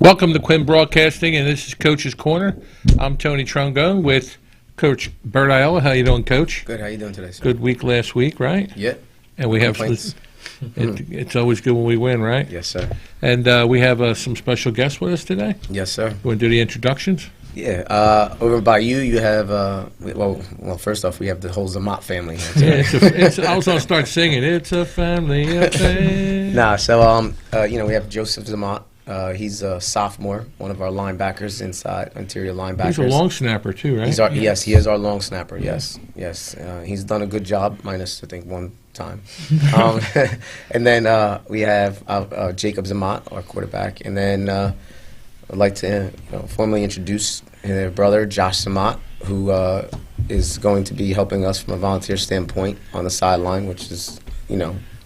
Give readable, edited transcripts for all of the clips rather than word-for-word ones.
Welcome to Quinn Broadcasting, and this is Coach's Corner. I'm Tony Trongone with Coach Bert Ayala. How you doing, Coach? Good. How you doing today, sir? Good week last week, right? Yeah. And we have it's always good when we win, right? Yes, sir. And we have some special guests with us today. Yes, sir. You want to do the introductions? Yeah. Over by you have well, first off, we have the whole Zamat family here today. Yeah, I was going to start singing. It's a family affair. Nah. So we have Joseph Zamat. He's a sophomore, one of our linebackers inside, interior linebackers. He's a long snapper too, right? Yes, he is our long snapper. Yes. He's done a good job, minus I think one time. And then we have Jacob Zamat, our quarterback, and then I'd like to formally introduce their brother Josh Zamat, who is going to be helping us from a volunteer standpoint on the sideline, which is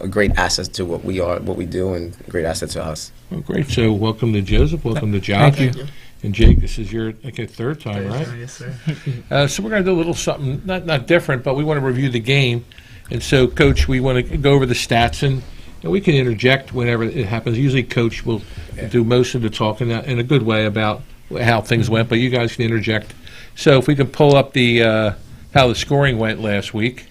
a great asset to what we do, and a great asset to us. Well, great. So welcome to Joseph. Welcome to Josh. Thank you. And Jake, this is your third time, right? Yes, sir. So we're going to do a little something, not different, but we want to review the game. And so, Coach, we want to go over the stats, and we can interject whenever it happens. Usually, Coach will do most of the talking in a good way about how things went, but you guys can interject. So if we can pull up the how the scoring went last week.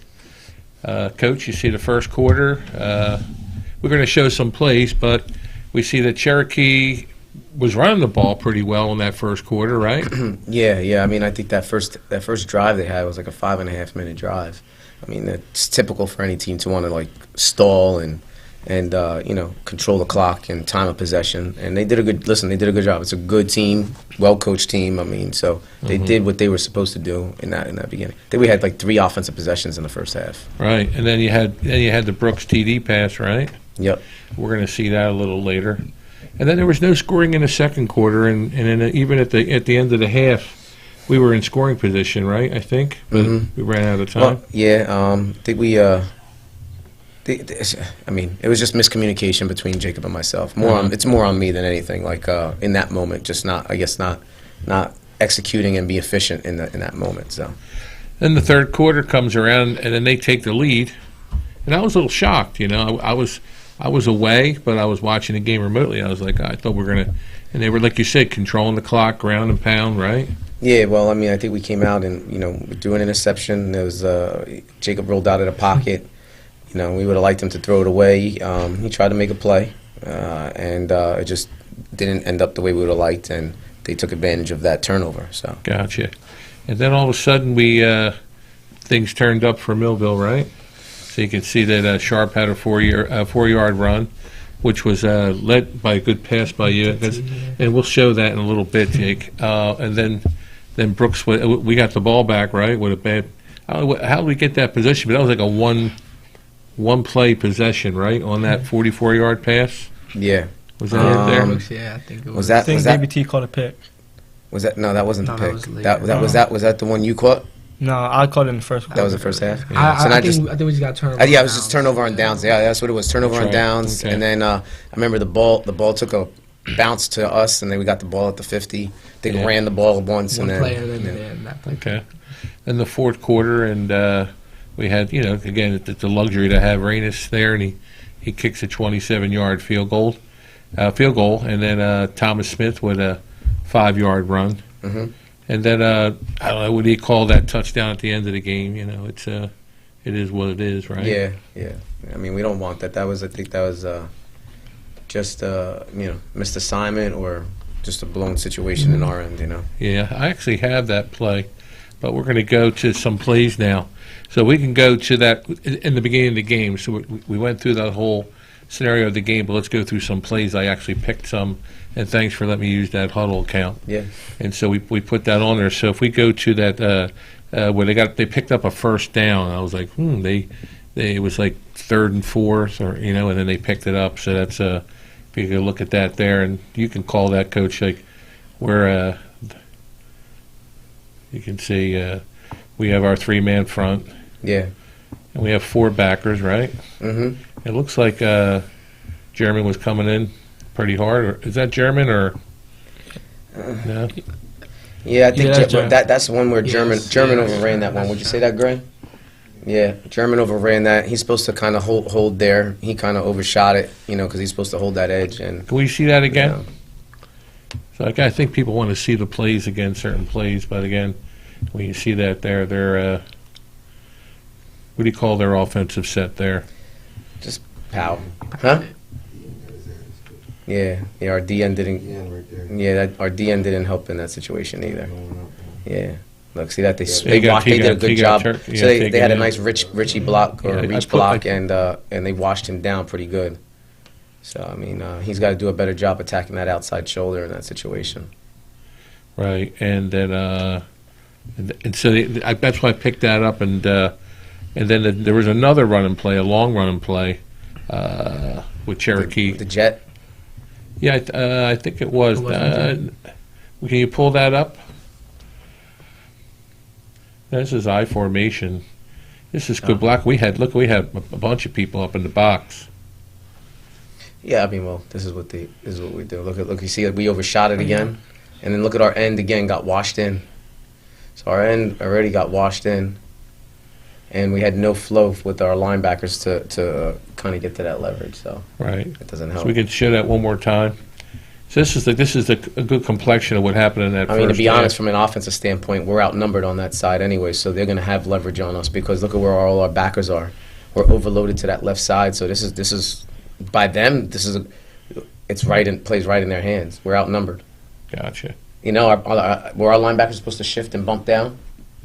Coach, you see the first quarter. We're going to show some plays, but we see that Cherokee was running the ball pretty well in that first quarter, right? Yeah. I mean, I think that first drive they had was like a 5.5-minute drive. I mean, it's typical for any team to want to stall and control the clock and time of possession. And they did a good job. It's a good team, well-coached team. I mean, so they did what they were supposed to do in that beginning. I think we had 3 offensive possessions in the first half. Right, and then you had the Brooks TD pass, right? Yep. We're going to see that a little later. And then there was no scoring in the second quarter, and then even at the end of the half, we were in scoring position, right? I think, but we ran out of time. Well, yeah, I think we. I mean, it was just miscommunication between Jacob and myself. It's more on me than anything. In that moment, just not executing and be efficient in that moment. So. Then the third quarter comes around, and then they take the lead, and I was a little shocked. I was away, but I was watching the game remotely. I was like, I thought we were gonna, and they were, like you said, controlling the clock, ground and pound, right? Yeah, well, I mean, I think we came out and do an interception. There was Jacob rolled out of the pocket. We would have liked him to throw it away. He tried to make a play, and it just didn't end up the way we would have liked, and they took advantage of that turnover. So. Gotcha. And then all of a sudden, things turned up for Millville, right? So you can see that Sharp had a 4-yard run, which was led by a good pass by you, and we'll show that in a little bit, Jake. And then Brooks, we got the ball back, right? With a bad. How did we get that position? But that was like a one play possession, right, on that 44-yard pass? Yeah. Was that it there? Yeah, I think it was. Was that? I think David T caught a pick. Was that? No, that wasn't the pick. Was was that the one you caught? No, I caught it in the first quarter. That was the first half. Yeah. I think we just got turnover. Yeah, it was just turnover on downs. Yeah, that's what it was. Turnover on downs, okay. And then I remember the ball took a bounce to us, and then we got the ball at the 50. They ran the ball once, One and then player, then that play. Okay. In the fourth quarter, and we had, again, it's a luxury to have Reynes there, and he kicks a 27-yard field goal, and then Thomas Smith with a 5-yard run. Mm-hmm. And then, I don't know, what do you call that touchdown at the end of the game? It is what it is, right? Yeah. I mean, we don't want that. I think that was just missed assignment or just a blown situation in our end, Yeah, I actually have that play, but we're going to go to some plays now. So we can go to that in the beginning of the game. So we went through that whole scenario of the game, but let's go through some plays. I actually picked some, and thanks for letting me use that huddle account. Yeah. And so we put that on there. So if we go to that where they picked up a first down, I was like, it was like 3rd and 4th, or and then they picked it up. So that's if you can look at that there, and you can call that, Coach, like where you can see we have our 3-man front. Yeah. And we have 4 backers, right? Mm-hmm. It looks like German was coming in pretty hard. Is that German or no? Yeah, I think that's the one where Yes. German overran that one. Would you say that, Gray? Yeah, German overran that. He's supposed to kind of hold there. He kind of overshot it, because he's supposed to hold that edge. And Can we see that again? So like, I think people want to see the plays again, certain plays, but again, when you see that there, they're what do you call their offensive set there? Just pow. Huh? Yeah, our DN didn't. Our DN didn't help in that situation either. Yeah, look, see that they did a good job. So they had a nice Richie block or reach block, and they washed him down pretty good. So I mean, he's got to do a better job attacking that outside shoulder in that situation. Right, and then and so that's why I picked that up, and then there was another run and play, a long run and play with Cherokee. The jet. Yeah, I think it was. Can you pull that up? This is I formation. This is good block. We had a bunch of people up in the box. Yeah, I mean, well, this is what we do. Look, you see it, we overshot it again, and then look at our end again, got washed in. So our end already got washed in, and we had no flow with our linebackers to kind of get to that leverage. So right, it doesn't help. So we can show that one more time. So this is a good complexion of what happened in that. I mean, to be honest, from an offensive standpoint, we're outnumbered on that side anyway, so they're going to have leverage on us because look at where all our backers are. We're overloaded to that left side, so this is by them. Plays right in their hands. We're outnumbered. Gotcha. You know, were our linebackers supposed to shift and bump down?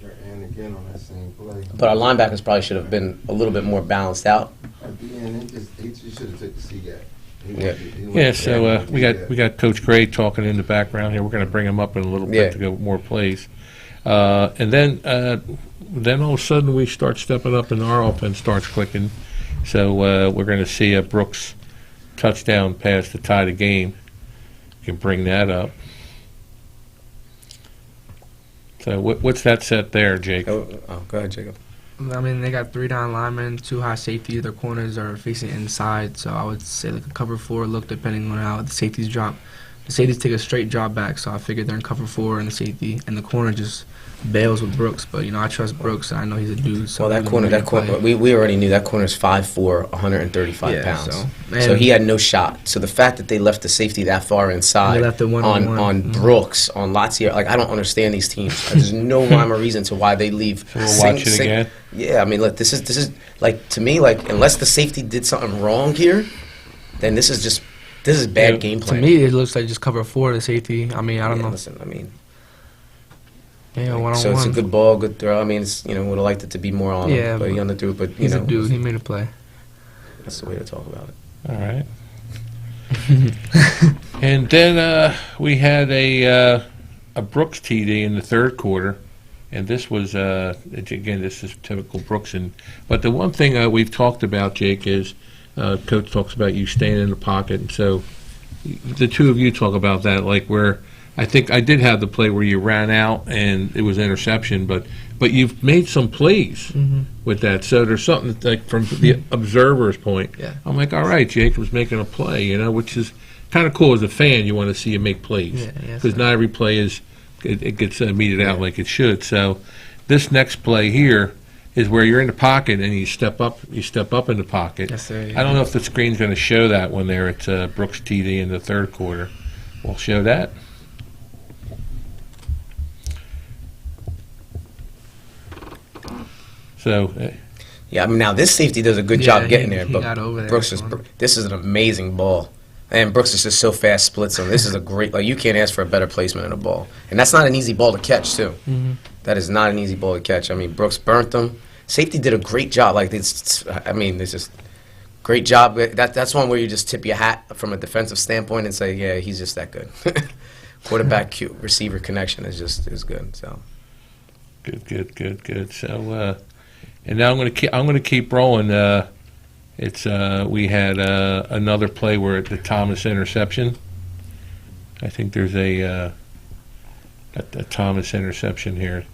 And again on that same play. But our linebackers probably should have been a little bit more balanced out. At the end, he should have took the C gap. Yeah. So we got Coach Gray talking in the background here. We're going to bring him up in a little bit to go more plays, and then all of a sudden we start stepping up and our offense starts clicking. So we're going to see a Brooks touchdown pass to tie the game. You can bring that up. So what's that set there, Jake? Oh, go ahead, Jacob. I mean, they got 3 down linemen, 2 high safety. Their corners are facing inside, so I would say like a cover 4 look depending on how the safeties drop. The safeties take a straight drop back, so I figured they're in cover 4 and the safety, and the corner just bails with Brooks. But I trust Brooks, and I know he's a dude. So well, that corner, we already knew that corner's 5'4", 135 pounds. So he had no shot. So the fact that they left the safety that far inside left the on Brooks, on Lazio, like I don't understand these teams. There's no rhyme or reason to why they leave. So we'll watch it again. Yeah, I mean, look, this is like to me, like unless the safety did something wrong here, then this is bad game plan. To me, it looks like just cover 4 the safety. I mean, I don't know. Listen, I mean. Yeah, one-on-one. So it's a good ball, good throw. I mean, it's, would have liked it to be more on him, but he underthrew it. But he's a dude. He made a play. That's the way to talk about it. All right. And then we had a Brooks TD in the third quarter, and this was again, this is typical Brooks. But the one thing we've talked about, Jake, is Coach talks about you staying in the pocket, and so the two of you talk about that, like where. I think I did have the play where you ran out and it was an interception, but you've made some plays with that. So there's something like from the observer's point. Yeah. I'm like, all right, Jacob's making a play, which is kind of cool as a fan. You want to see you make plays because not every play it gets meted out like it should. So this next play here is where you're in the pocket and you step up in the pocket. Yes, sir. I don't know if the screen's going to show that when they're at Brooks TD in the third quarter. We'll show that. So, yeah, I mean, now this safety does a good job getting there, but got over there, Brooks this is an amazing ball. And Brooks is just so fast, splits him. This is a great, you can't ask for a better placement in a ball. And that's not an easy ball to catch, too. That is not an easy ball to catch. I mean, Brooks burnt them. Safety did a great job. It's just great job. That's one where you just tip your hat from a defensive standpoint and say, yeah, he's just that good. Quarterback receiver connection is good. So good. So. And now I'm going to keep rolling. We had another play where the Thomas interception. I think there's a Thomas interception here,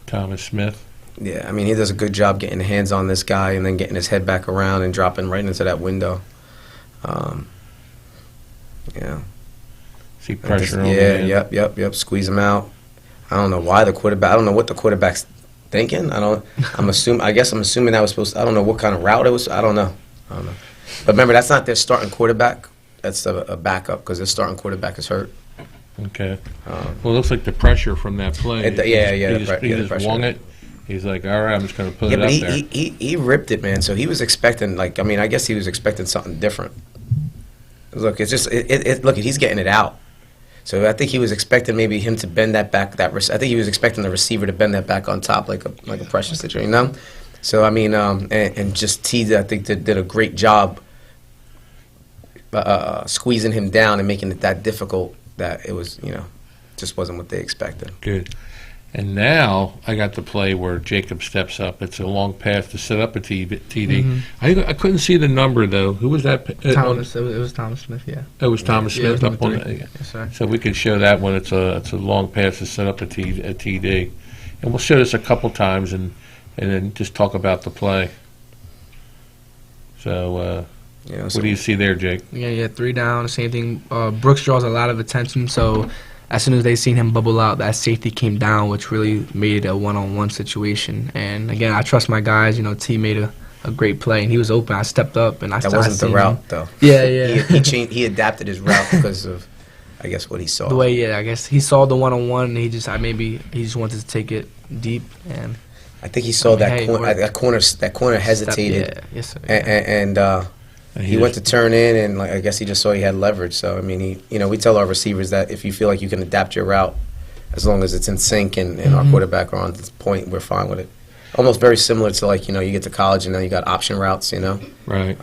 Thomas Smith. Yeah, I mean he does a good job getting hands on this guy and then getting his head back around and dropping right into that window. Yeah. See pressure on him. Yep. Squeeze him out. I don't know why the quarterback. I don't know what the quarterback's thinking. I guess I'm assuming that was supposed to, I don't know what kind of route it was. I don't know. But remember, that's not their starting quarterback. That's a backup because their starting quarterback is hurt. Okay. Well, it looks like the pressure from that play. The He just pressure. wung it. He's like, all right, I'm just going to put Yeah, it but up there. he ripped it, man. So he was expecting, like, I mean, I guess he was expecting something different. Look, it's just, look, he's getting it out. So I think he was expecting maybe him to bend that back. I think he was expecting the receiver to bend that back on top like a pressure situation, you know? So, I mean, and just T, I think, did a great job squeezing him down and making it that difficult that it was, just wasn't what they expected. Good. And now I got the play where Jacob steps up. It's a long pass to set up a TD. Mm-hmm. I couldn't see the number, though. Who was that? Thomas. It was Thomas Smith. Yeah. It was Thomas Yeah, it Smith was up on number it. three. Yes, sir. So we could show that one. It's a long pass to set up a TD. And we'll show this a couple times and then just talk about the play. So what do you see there, Jake? Yeah, 3 down. Same thing. Brooks draws a lot of attention, so as soon as they seen him bubble out, that safety came down, which really made it a one-on-one situation. And again, I trust my guys. T made a great play, and he was open. I stepped up, and That wasn't the route, though. Yeah. He adapted his route because of, I guess, what he saw. The way, I guess he saw the one-on-one, and he just wanted to take it deep, and I think he saw hey, that corner hesitated. Yes, sir. And he went to turn in, and I guess he just saw he had leverage. So I mean, we tell our receivers that if you feel like you can adapt your route, as long as it's in sync and our quarterback are on this point, we're fine with it. Almost very similar to you get to college and now you got option routes, Right.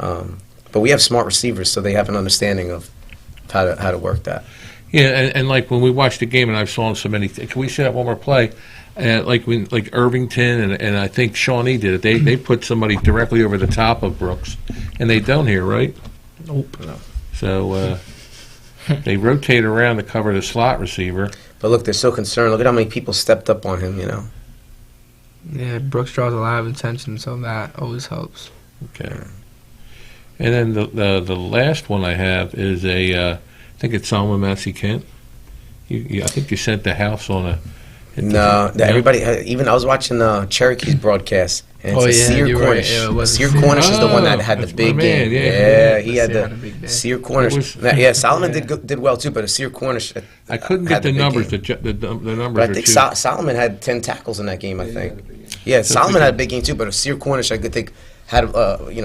But we have smart receivers, so they have an understanding of how to work that. Yeah, and like when we watched the game, and I've saw so many. Can we set up one more play? Like Irvington and I think Shawnee did it. They put somebody directly over the top of Brooks, and they don't here, right? Nope. No. So they rotate around to cover the slot receiver. But look, they're so concerned. Look at how many people stepped up on him. Yeah, Brooks draws a lot of attention, so that always helps. Okay. And then the last one I have is I think it's Solomon Massey Kent. I think you sent the house on a. Everybody. Even I was watching Cherokee's broadcast, and it's Sear Cornish. Right. Yeah, Sear Cornish is the one that had the that's big my game. man, yeah. He had Sear had a big the day. Sear Cornish. Solomon did well too, but Sear Cornish. I couldn't get the numbers. The numbers But I are think too. Solomon had 10 tackles in that game. I Yeah, he think. had a big game. Yeah, So Solomon we had a big game too, but Sear Cornish I could think had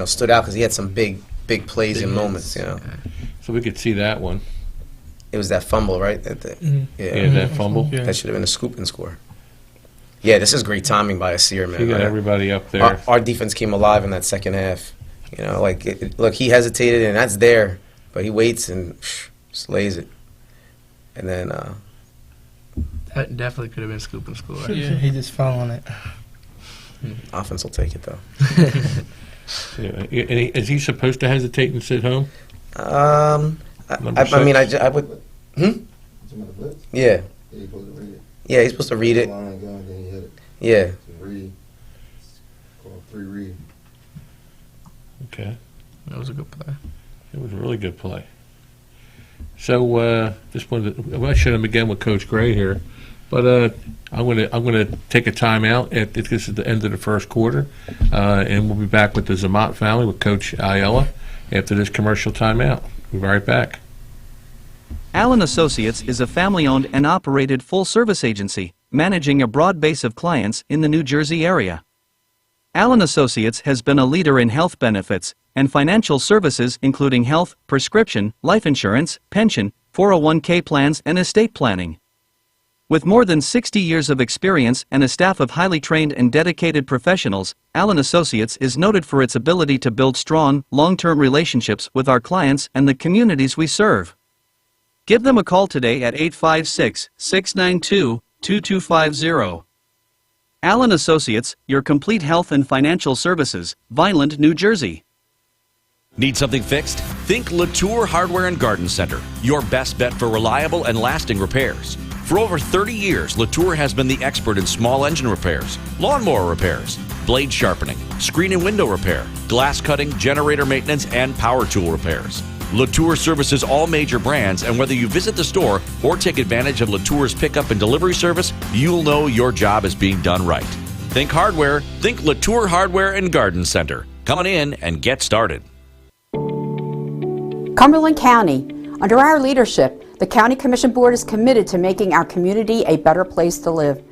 stood out because he had some big plays and moments. So we could see that one. It was that fumble, right? Yeah, that fumble. Yeah. That should have been a scoop and score. Yeah, this is great timing by Sear, man. You got Like, everybody up there. our defense came alive in that second half. Look, he hesitated, and that's there, but he waits and slays it. And then, That definitely could have been scoop and score. Yeah, he just fell on it. offense will take it, though. And is he supposed to hesitate and sit home? Number I mean, six? I would. Some of the blitz. Yeah. Yeah, you supposed to read it. Yeah, he's supposed to read it. Line gun, then he hit it. Yeah. So read. It's called 3 read. Okay. That was a good play. It was a really good play. So just wanted to, I should have begun with Coach Gray here, but I'm gonna take a timeout. This is the end of the first quarter, and we'll be back with the Zermatt family with Coach Ayala after this commercial timeout. We'll be right back. Allen Associates is a family-owned and operated full-service agency, managing a broad base of clients in the New Jersey area. Allen Associates has been a leader in health benefits and financial services including health, prescription, life insurance, pension, 401k plans, and estate planning. With more than 60 years of experience and a staff of highly trained and dedicated professionals, Allen Associates is noted for its ability to build strong, long-term relationships with our clients and the communities we serve. Give them a call today at 856-692-2250. Allen Associates, your complete health and financial services, Vineland, New Jersey. Need something fixed? Think Latour Hardware and Garden Center, your best bet for reliable and lasting repairs. For over 30 years, Latour has been the expert in small engine repairs, lawnmower repairs, blade sharpening, screen and window repair, glass cutting, generator maintenance, and power tool repairs. Latour services all major brands, and whether you visit the store or take advantage of Latour's pickup and delivery service, you'll know your job is being done right. Think hardware, think Latour Hardware and Garden Center. Come on in and get started. Cumberland County, under our leadership, The County Commission Board is committed to making our community a better place to live.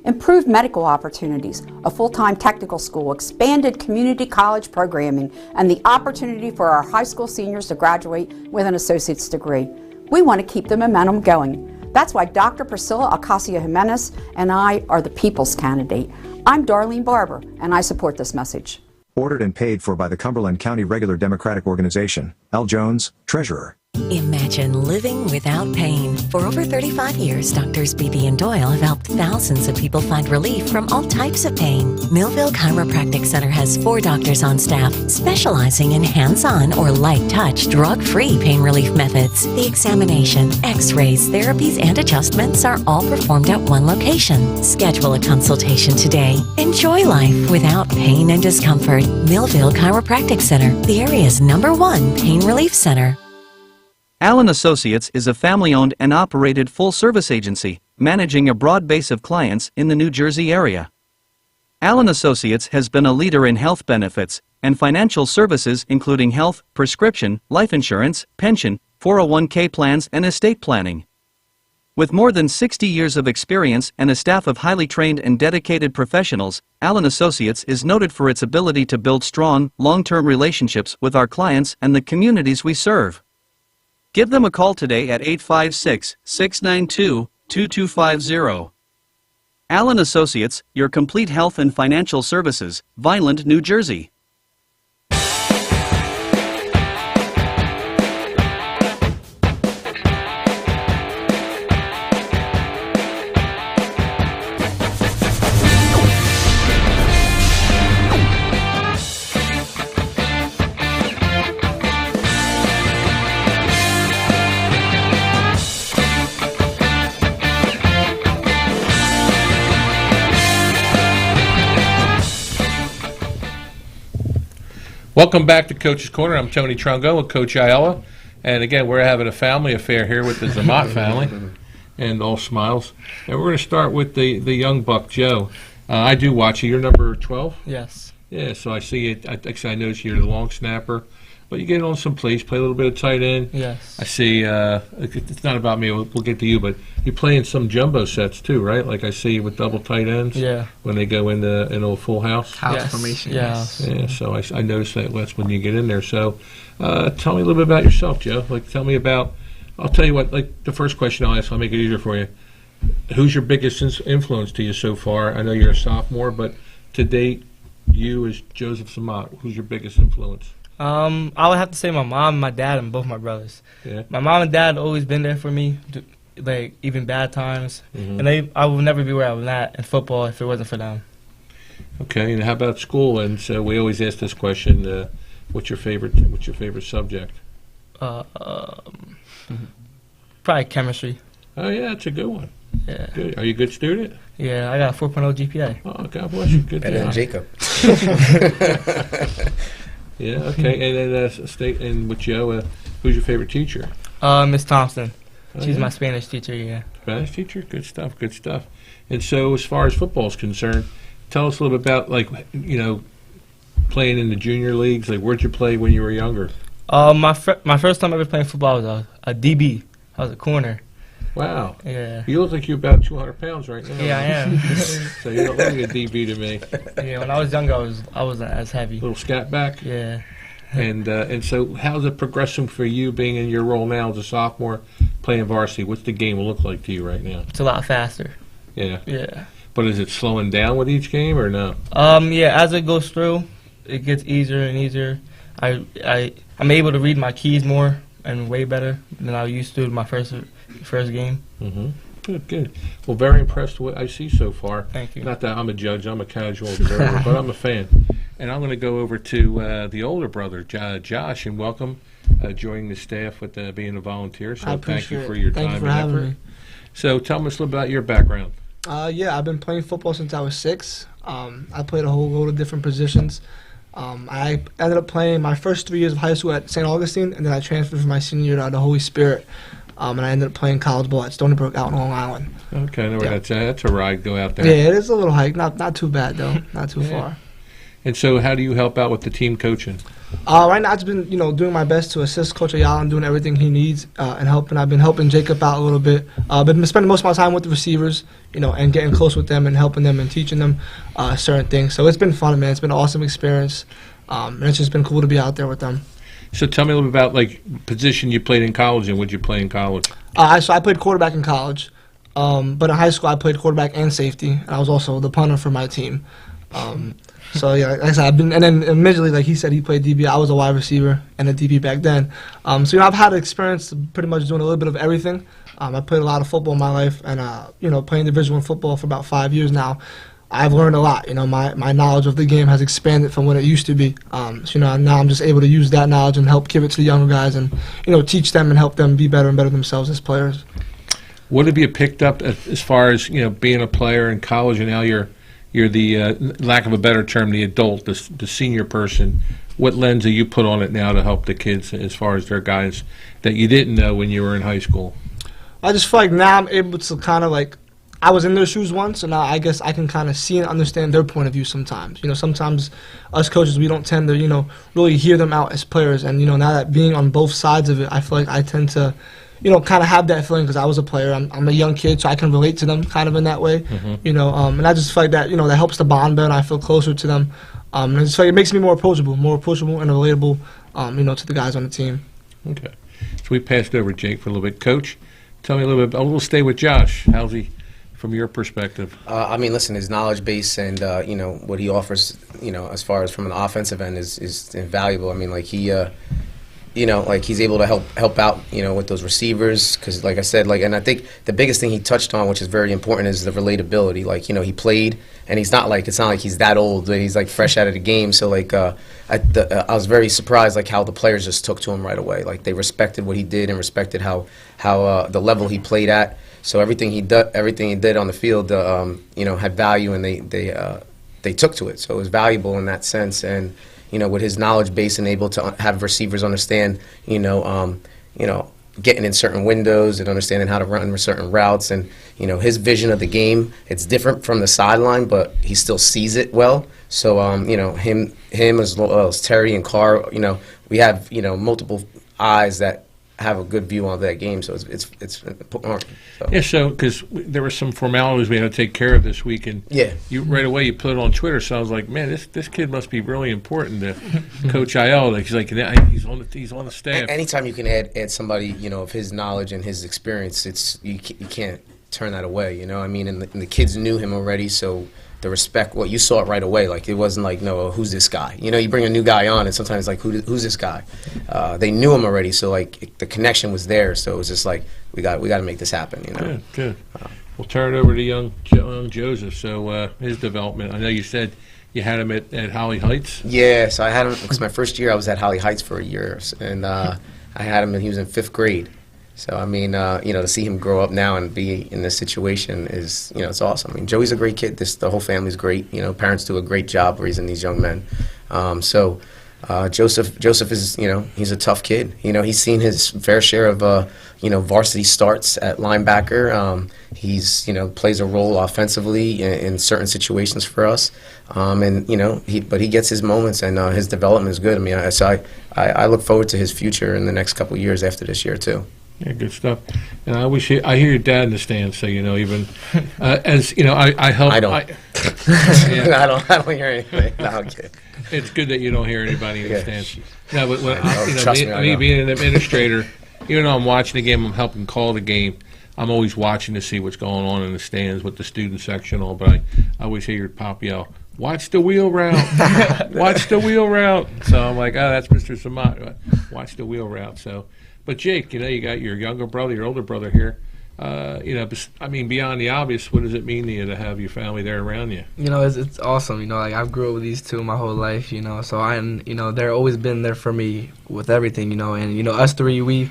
Improved medical opportunities, a full-time technical school, expanded community college programming, and the opportunity for our high school seniors to graduate with an associate's degree. We want to keep the momentum going. That's why Dr. Priscilla Ocasio-Jimenez and I are the people's candidate. I'm Darlene Barber, and I support this message. Ordered and paid for by the Cumberland County Regular Democratic Organization. Al Jones, Treasurer. Imagine living without pain. For over 35 years, Doctors Beebe and Doyle have helped thousands of people find relief from all types of pain. Millville Chiropractic Center has 4 doctors on staff specializing in hands-on or light-touch, drug-free pain relief methods. The examination, x-rays, therapies, and adjustments are all performed at one location. Schedule a consultation today. Enjoy life without pain and discomfort. Millville Chiropractic Center, the area's #1 pain relief center. Allen Associates is a family-owned and operated full-service agency, managing a broad base of clients in the New Jersey area. Allen Associates has been a leader in health benefits and financial services including health, prescription, life insurance, pension, 401k plans, and estate planning. With more than 60 years of experience and a staff of highly trained and dedicated professionals, Allen Associates is noted for its ability to build strong, long-term relationships with our clients and the communities we serve. Give them a call today at 856-692-2250. Allen Associates, your complete health and financial services, Vineland, New Jersey. Welcome back to Coach's Corner. I'm Tony Trongone with Coach Ayala. And again, we're having a family affair here with the Zamat family. And all smiles. And we're going to start with the young buck, Joe. I do watch you. You're number 12? Yes. Yeah, so I see it. Actually, I noticed you're the long snapper. But you get on some plays, play a little bit of tight end. Yes. I see, it's not about me, we'll get to you, but you play in some jumbo sets too, right? Like I see with double tight ends. Yeah. When they go into an old full house. House formation. Yes. Yeah, so I noticed that's when you get in there. So tell me a little bit about yourself, Joe. Like, tell me about, I'll tell you what, like the first question I'll ask, I'll make it easier for you. Who's your biggest influence to you so far? I know you're a sophomore, but to date, you as Joseph Zamat, who's your biggest influence? I would have to say my mom, my dad, and both my brothers. Yeah. My mom and dad always been there for me, like even bad times, and I would never be where I was at in football if it wasn't for them. Okay, and how about school? And so we always ask this question: what's your favorite subject? Probably chemistry. Oh yeah, that's a good one. Yeah. Good. Are you a good student? Yeah, I got a 4.0 GPA. Oh, God bless you. Good. Better than Jacob. Yeah. Okay. And then state and with Joe, who's your favorite teacher? Miss Thompson. Oh, She's yeah? my Spanish teacher. Yeah. Spanish teacher. Good stuff. Good stuff. And so, as far as football is concerned, tell us a little bit about playing in the junior leagues. Like, where'd you play when you were younger? My first time ever playing football was a DB. I was a corner. Wow. Yeah. You look like you're about 200 pounds right now. Yeah, I am. So you don't look like a DB to me. Yeah, when I was younger, I wasn't as heavy. Little scat back. Yeah. And so how's it progressing for you being in your role now as a sophomore playing varsity? What's the game look like to you right now? It's a lot faster. Yeah. Yeah. But is it slowing down with each game or no? Yeah, as it goes through, it gets easier and easier. I'm able to read my keys more and way better than I used to in my first game. Mm-hmm. Good. Well, very impressed with what I see so far. Thank you. Not that I'm a judge, I'm a casual observer, but I'm a fan. And I'm going to go over to the older brother, Josh, and welcome joining the staff with being a volunteer. So thank you for your time and effort. Me. So tell us a little about your background. Yeah, I've been playing football since I was 6. I played a whole load of different positions. I ended up playing my first 3 years of high school at St. Augustine, and then I transferred for my senior year to the Holy Spirit. And I ended up playing college ball at Stony Brook out in Long Island. Okay, I know where that's a ride. Go out there. Yeah, it is a little hike. Not too bad though. Not too far. And so how do you help out with the team coaching? Right now, I've been, doing my best to assist Coach Ayala and doing everything he needs and helping. I've been helping Jacob out a little bit. Been spending most of my time with the receivers, and getting close with them and helping them and teaching them certain things. So it's been fun, man. It's been an awesome experience, and it's just been cool to be out there with them. So tell me a little bit about position you played in college and what you play in college. So I played quarterback in college, but in high school I played quarterback and safety, and I was also the punter for my team. So yeah, like I said, and then immediately, like he said, he played DB. I was a wide receiver and a DB back then. So I've had experience pretty much doing a little bit of everything. I played a lot of football in my life, and playing Division I football for about 5 years now. I've learned a lot. My knowledge of the game has expanded from what it used to be. So now I'm just able to use that knowledge and help give it to the younger guys, and teach them and help them be better and better themselves as players. What have you picked up as far as being a player in college, and now you're the lack of a better term, the adult, the senior person? What lens do you put on it now to help the kids as far as their guys that you didn't know when you were in high school? I just feel like now I'm able to kind of I was in their shoes once, so now I guess I can kind of see and understand their point of view sometimes. Sometimes us coaches, we don't tend to, really hear them out as players. And, now that being on both sides of it, I feel like I tend to, kind of have that feeling because I was a player. I'm a young kid, so I can relate to them kind of in that way. And I just feel like that, that helps the bond better, and I feel closer to them. And I just feel like it makes me more approachable and relatable, to the guys on the team. Okay. So we passed over Jake for a little bit. Coach, tell me a little bit. We'll stay with Josh. How's he? From your perspective? Listen, his knowledge base and, what he offers, as far as from an offensive end is invaluable. He's able to help out, with those receivers because, like I said, and I think the biggest thing he touched on, which is very important, is the relatability. He played, and it's not like he's that old. He's, fresh out of the game. So, I was very surprised, how the players just took to him right away. They respected what he did and respected how the level he played at. So everything he did on the field, had value, and they took to it. So it was valuable in that sense, and with his knowledge base and able to have receivers understand, getting in certain windows and understanding how to run certain routes, and his vision of the game, it's different from the sideline, but he still sees it well. So him as well as Terry and Carr, we have multiple eyes that have a good view on that game, so it's important. So. Yeah, so because there were some formalities we had to take care of this week, and you right away you put it on Twitter. So I was like, man, this kid must be really important to Coach Ayala. He's he's on the staff. Anytime you can add somebody of his knowledge and his experience, you can't turn that away. And the kids knew him already, so. The respect, you saw it right away. It wasn't no, who's this guy? You bring a new guy on, and sometimes who's this guy? They knew him already, so the connection was there. So it was just we got to make this happen. Good. We'll turn it over to young Joseph. So his development. I know you said you had him at Holly Heights. Yeah, so I had him because my first year I was at Holly Heights for a year, and I had him, and he was in 5th grade. So, to see him grow up now and be in this situation is, it's awesome. Joey's a great kid. The whole family's great. Parents do a great job raising these young men. Joseph is, he's a tough kid. He's seen his fair share of, varsity starts at linebacker. He's, plays a role offensively in certain situations for us. But he gets his moments, and his development is good. I look forward to his future in the next couple of years after this year, too. Yeah, good stuff. And I hear your dad in the stands, so even as I help. I don't. I don't hear anything. No, I'm kidding. It's good that you don't hear anybody in the stands. No, but when me being an administrator, even though I'm watching the game, I'm helping call the game. I'm always watching to see what's going on in the stands with the student sectional. But I always hear your pop yell, "Watch the wheel route! Watch the wheel route!" So I'm like, "Oh, that's Mr. Samat. Watch the wheel route." So. But Jake, you got your younger brother, your older brother here. Beyond the obvious, what does it mean to you to have your family there around you? It's awesome. I've grew up with these two my whole life. So they're always been there for me with everything. And us three, we've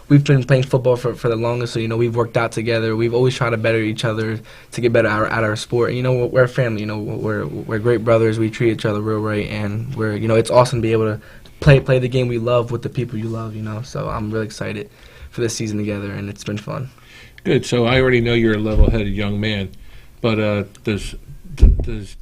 been playing football for the longest. So we've worked out together. We've always tried to better each other to get better at our sport. We're a family. We're great brothers. We treat each other real right, and we're it's awesome to be able to play the game we love with the people you love, So I'm really excited for this season together, and it's been fun. Good. So I already know you're a level-headed young man, but does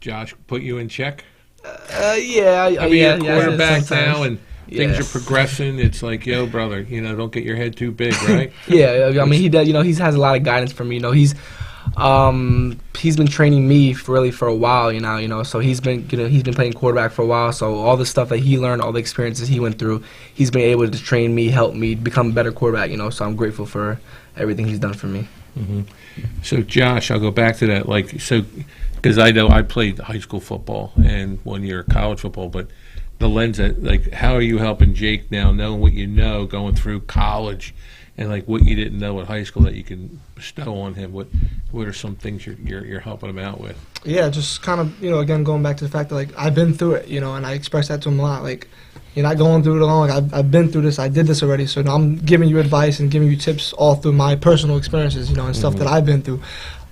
Josh put you in check? Yeah. I mean, yeah, you're a quarterback sometimes. now, and things are Yes. progressing. It's like, yo, brother, don't get your head too big, right? Yeah, I mean, he does. He has a lot of guidance for me. He's been training me for a while. So he's been playing quarterback for a while. So all the stuff that he learned, all the experiences he went through, he's been able to train me, help me become a better quarterback. So I'm grateful for everything he's done for me. Mm-hmm. So, Josh, I'll go back to that. Because I know I played high school football and 1 year college football, but the lens that, how are you helping Jake now, knowing what you know, going through college, and what you didn't know in high school that you can bestow on him? What are some things you're helping him out with? Yeah, just kind of, again, going back to the fact that, I've been through it, and I express that to him a lot. You're not going through it alone. I've been through this. I did this already. So now I'm giving you advice and giving you tips all through my personal experiences, and stuff that I've been through.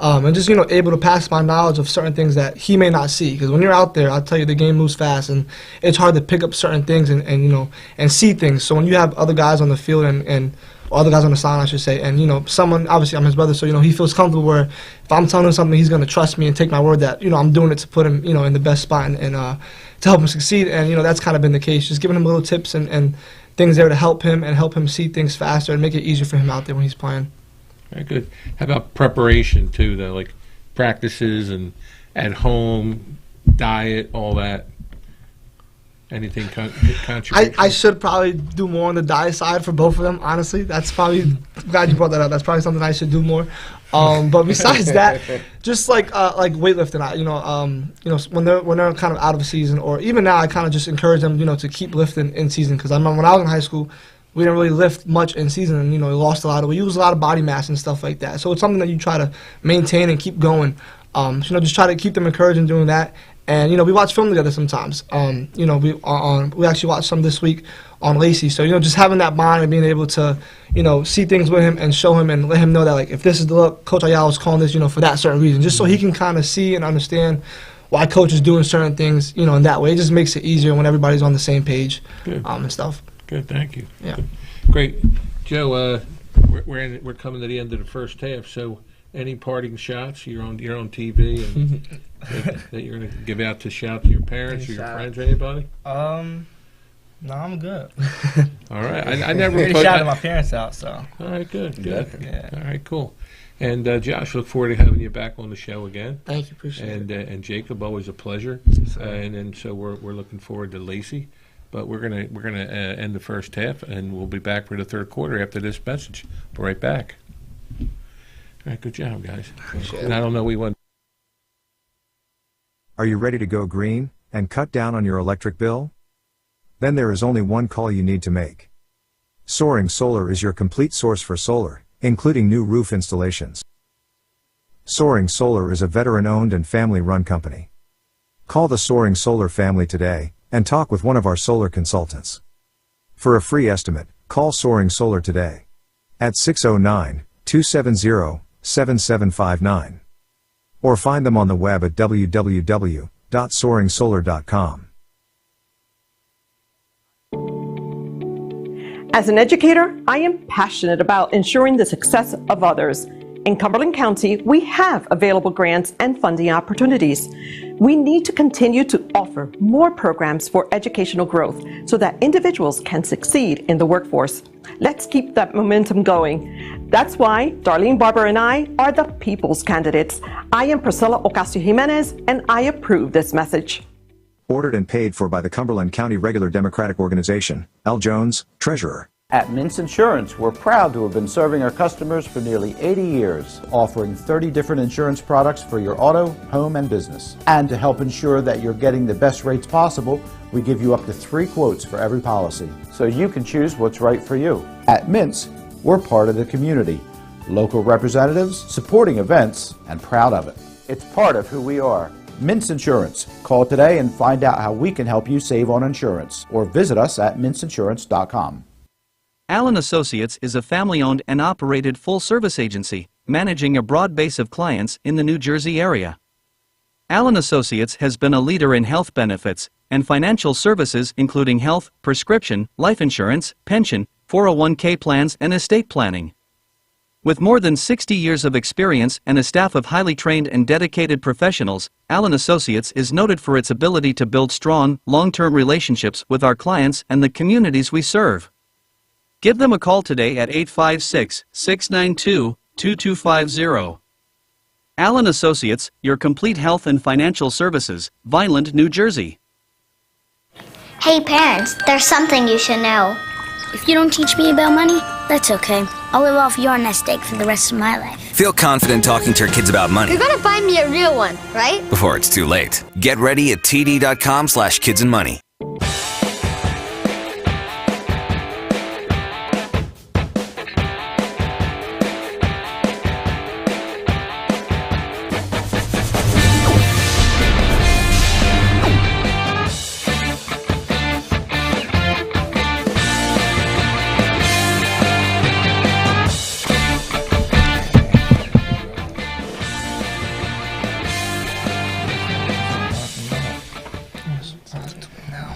And just, able to pass my knowledge of certain things that he may not see. Because when you're out there, I'll tell you, the game moves fast, and it's hard to pick up certain things and see things. So when you have other guys on the field or other guys on the sideline, I should say, and, someone, obviously I'm his brother, so, he feels comfortable where if I'm telling him something, he's going to trust me and take my word that, I'm doing it to put him, in the best spot and to help him succeed. And, that's kind of been the case, just giving him little tips and things there to help him see things faster and make it easier for him out there when he's playing. Very good. How about preparation, too, though, like practices and at home, diet, all that? Anything contribution? I should probably do more on the diet side for both of them, honestly. That's probably, glad you brought that up. That's probably something I should do more. But besides that, just like weightlifting, when they're kind of out of season, or even now, I kind of just encourage them, to keep lifting in season. Because I remember when I was in high school, we didn't really lift much in season, and we lost we used a lot of body mass and stuff like that. So it's something that you try to maintain and keep going. Just try to keep them encouraged in doing that. And we watch film together sometimes. We actually watched some this week on Lacey. So just having that bond and being able to see things with him and show him and let him know that if this is the look, Coach Ayala was calling this for that certain reason, just so he can kind of see and understand why Coach is doing certain things in that way. It just makes it easier when everybody's on the same page. Good. And stuff. Good, thank you. Yeah. Good. Great, Joe. We're coming to the end of the first half. So, any parting shots? You're on TV, and that you're going to give out to shout to your parents or your friends or anybody? No, I'm good. All right. I never already shouted my parents out, so. All right, good. Yeah. All right, cool. And Josh, look forward to having you back on the show again. Thank you, appreciate it. And Jacob, always a pleasure. And so we're looking forward to Lacey. But we're gonna end the first half, and we'll be back for the third quarter after this message. We're right back. All right, good job, guys. And I don't know, we won. Are you ready to go green and cut down on your electric bill? Then there is only one call you need to make. Soaring Solar is your complete source for solar, including new roof installations. Soaring Solar is a veteran-owned and family-run company. Call the Soaring Solar family today and talk with one of our solar consultants. For a free estimate, call Soaring Solar today at 609-270-7759. Or find them on the web at www.soaringsolar.com. As an educator, I am passionate about ensuring the success of others. In Cumberland County, we have available grants and funding opportunities. We need to continue to offer more programs for educational growth so that individuals can succeed in the workforce. Let's keep that momentum going. That's why Darlene Barber and I are the people's candidates. I am Priscilla Ocasio-Jimenez, and I approve this message. Ordered and paid for by the Cumberland County Regular Democratic Organization. L. Jones, Treasurer. At Mintz Insurance, we're proud to have been serving our customers for nearly 80 years, offering 30 different insurance products for your auto, home, and business. And to help ensure that you're getting the best rates possible, we give you up to 3 quotes for every policy, so you can choose what's right for you. At Mintz, we're part of the community, local representatives, supporting events, and proud of it. It's part of who we are. Mintz Insurance. Call today and find out how we can help you save on insurance, or visit us at mintzinsurance.com. Allen Associates is a family-owned and operated full-service agency, managing a broad base of clients in the New Jersey area. Allen Associates has been a leader in health benefits and financial services including health, prescription, life insurance, pension, 401k plans, and estate planning. With more than 60 years of experience and a staff of highly trained and dedicated professionals, Allen Associates is noted for its ability to build strong, long-term relationships with our clients and the communities we serve. Give them a call today at 856-692-2250. Allen Associates, your complete health and financial services, Vineland, New Jersey. Hey parents, there's something you should know. If you don't teach me about money, that's okay. I'll live off your nest egg for the rest of my life. Feel confident talking to your kids about money. You're gonna find me a real one, right? Before it's too late. Get ready at td.com/kidsandmoney.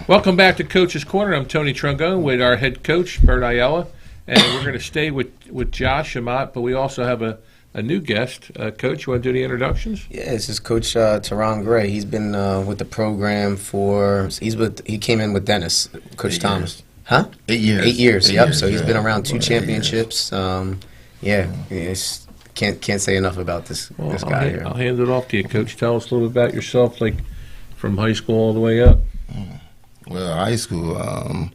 Welcome back to Coach's Corner. I'm Tony Trongone with our head coach, Humberto Ayala, and we're going to stay with Josh Amat, but we also have a new guest. Coach, you want to do the introductions? Yeah, this is Coach Teron Gray. He's been with the program he came in with Dennis, Coach Thomas. Huh? 8 years. 8 years, yep. years, So he's yeah. been around 2 About 8 championships. Can't say enough about this guy here. I'll hand it off to you, Coach. Tell us a little bit about yourself, like from high school all the way up. Well, high school, I'm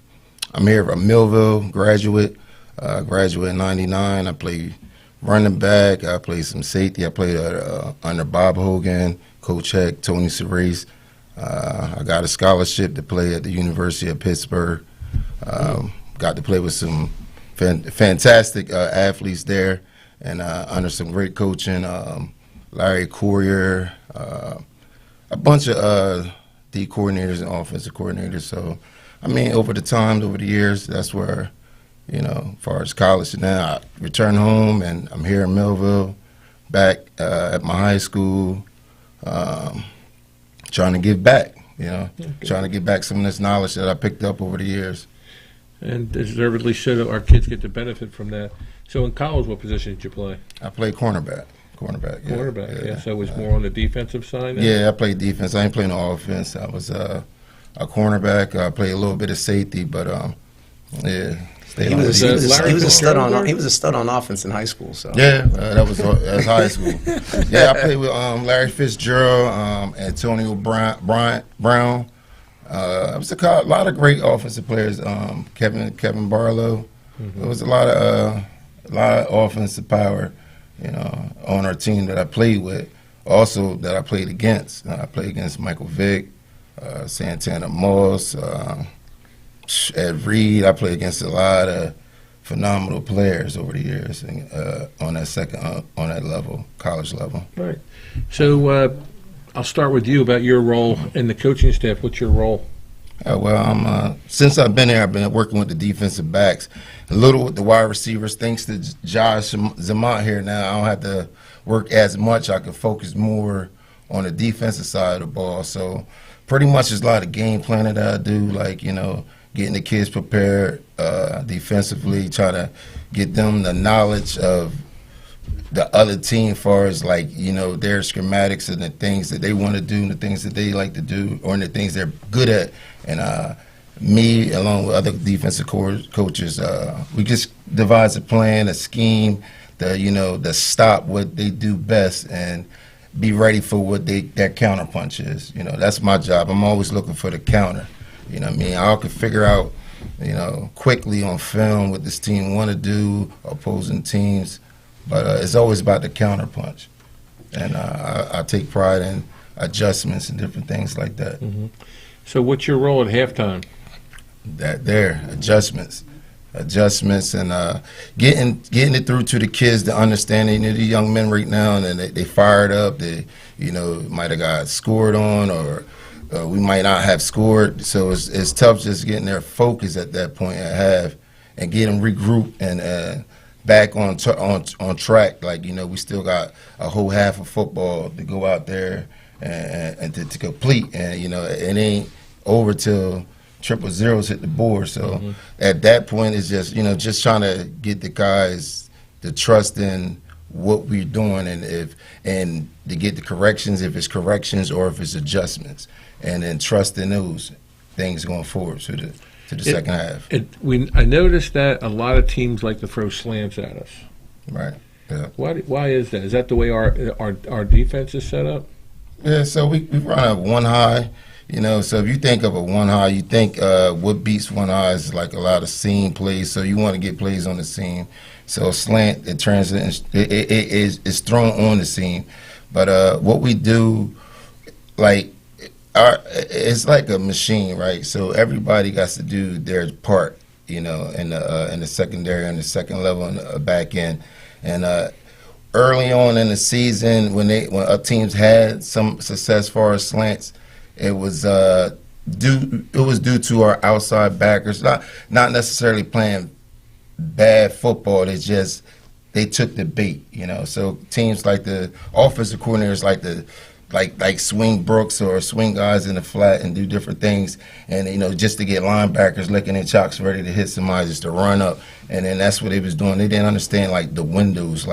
here from Millville, graduate in 99. I played running back. I played some safety. I played under Bob Hogan, Coach Heck, Tony Cerise. I got a scholarship to play at the University of Pittsburgh. Got to play with some fantastic athletes there, and under some great coaching, Larry Courier, a bunch of D coordinators and offensive coordinators. So, I mean, over the years, that's where, as far as college, and now I return home, and I'm here in Millville, back at my high school, trying to give back, trying to get back some of this knowledge that I picked up over the years. And deservedly so that our kids get to benefit from that. So in college, what position did you play? I played cornerback. Cornerback, yeah. So it was more on the defensive side? Yeah, I played defense. I ain't playing no offense. I was a cornerback. I played a little bit of safety, but He was a stud on offense in high school. So yeah, that was high school. Yeah, I played with Larry Fitzgerald, Antonio Brown. It was a lot of great offensive players. Kevin Barlow. There was a lot of offensive power, on our team that I played with. Also that I played against. I played against Michael Vick, Santana Moss, Ed Reed. I played against a lot of phenomenal players over the years on that level, college level. Right. So I'll start with you about your role in the coaching staff. What's your role? Since I've been here, I've been working with the defensive backs, a little with the wide receivers. Thanks to Josh Zamont here now, I don't have to work as much. I can focus more on the defensive side of the ball. So pretty much there's a lot of game planning that I do, like, getting the kids prepared defensively, try to get them the knowledge of the other team as far as, like, their schematics and the things that they want to do and the things that they like to do or the things they're good at. And me, along with other defensive coaches, we just devise a plan, a scheme, to stop what they do best and be ready for what their counter punch is. That's my job. I'm always looking for the counter. I can figure out, quickly on film what this team want to do, opposing teams, but it's always about the counter punch. And I take pride in adjustments and different things like that. Mm-hmm. So what's your role at halftime? Adjustments, and getting it through to the kids, the understanding. The young men right now, and they fired up. They, might have got scored on, or we might not have scored. So it's tough just getting their focus at that point at half and get them regrouped and back on track. Like, we still got a whole half of football to go out there and to complete. And, it ain't over till 000 hit the board. So at that point, it's just, just trying to get the guys the trust in what we're doing, and to get the corrections, if it's corrections or if it's adjustments, and then trust in those things going forward to the second half. I noticed that a lot of teams like to throw slants at us. Right. Yeah. Why is that? Is that the way our defense is set up? Yeah, so we run a one high, so if you think of a one high, you think what beats one high is like a lot of seam plays, so you want to get plays on the seam. So slant, it is thrown on the seam. But what we do, it's like a machine, right? So everybody got to do their part, in the secondary, and the second level, and the back end. And early on in the season, when teams had some success as far as slants, it was due to our outside backers, not necessarily playing bad football. It's just they took the bait, So teams like the offensive coordinators like swing Brooks or swing guys in the flat and do different things, and just to get linebackers licking their chops ready to hit somebody, just to run up, and then that's what they was doing. They didn't understand the windows,